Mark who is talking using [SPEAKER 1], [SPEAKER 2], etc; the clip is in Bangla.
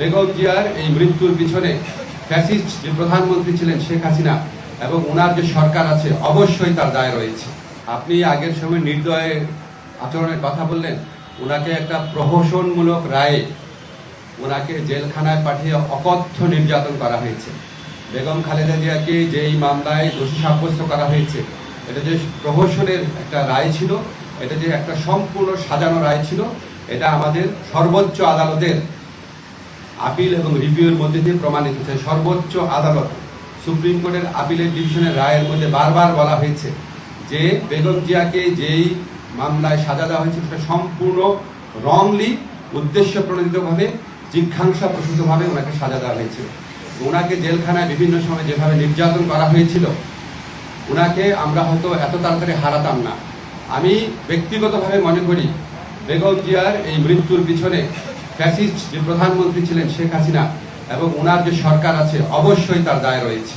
[SPEAKER 1] বেগম জিয়ার এই মৃত্যুর পিছনে ফ্যাসিস্ট যে প্রধানমন্ত্রী ছিলেন শেখ হাসিনা এবং ওনার যে সরকার আছে অবশ্যই তার দায় রয়েছে। আপনি আগের সময় নির্দয় আচরণের কথা বললেন, ওনাকে একটা প্রহসনমূলক রায়ে ওনাকে জেলখানায় পাঠিয়ে অকথ্য নির্যাতন করা হয়েছে। বেগম খালেদা জিয়াকে যেই মামলায় দোষী সাব্যস্ত করা হয়েছে, এটা যে প্রহসনের একটা রায় ছিল, এটা যে একটা সম্পূর্ণ সাজানো রায় ছিল, এটা আমাদের সর্বোচ্চ আদালতের আপিল এবং রিভিউর মধ্যে দিয়ে প্রমাণিত হয়েছে। সর্বোচ্চ আদালত সুপ্রিম কোর্টের আপিলের ডিভিশনের রায়ের মধ্যে বারবার বলা হয়েছে যে বেগম জিয়াকে যেই মামলায় সাজা দেওয়া হয়েছে সেটা সম্পূর্ণ রংলি, উদ্দেশ্য প্রণোদিতভাবে, জিজ্ঞাসা প্রসূতভাবে ওনাকে সাজা দেওয়া হয়েছিল। ওনাকে জেলখানায় বিভিন্ন সময় যেভাবে নির্যাতন করা হয়েছিল, ওনাকে আমরা হয়তো এত তাড়াতাড়ি হারাতাম না। আমি ব্যক্তিগতভাবে মনে করি বেগম জিয়ার এই মৃত্যুর পিছনে ফ্যাসিস্ট যে প্রধানমন্ত্রী ছিলেন শেখ হাসিনা এবং ওনার যে সরকার আছে অবশ্যই তার দায় রয়েছে।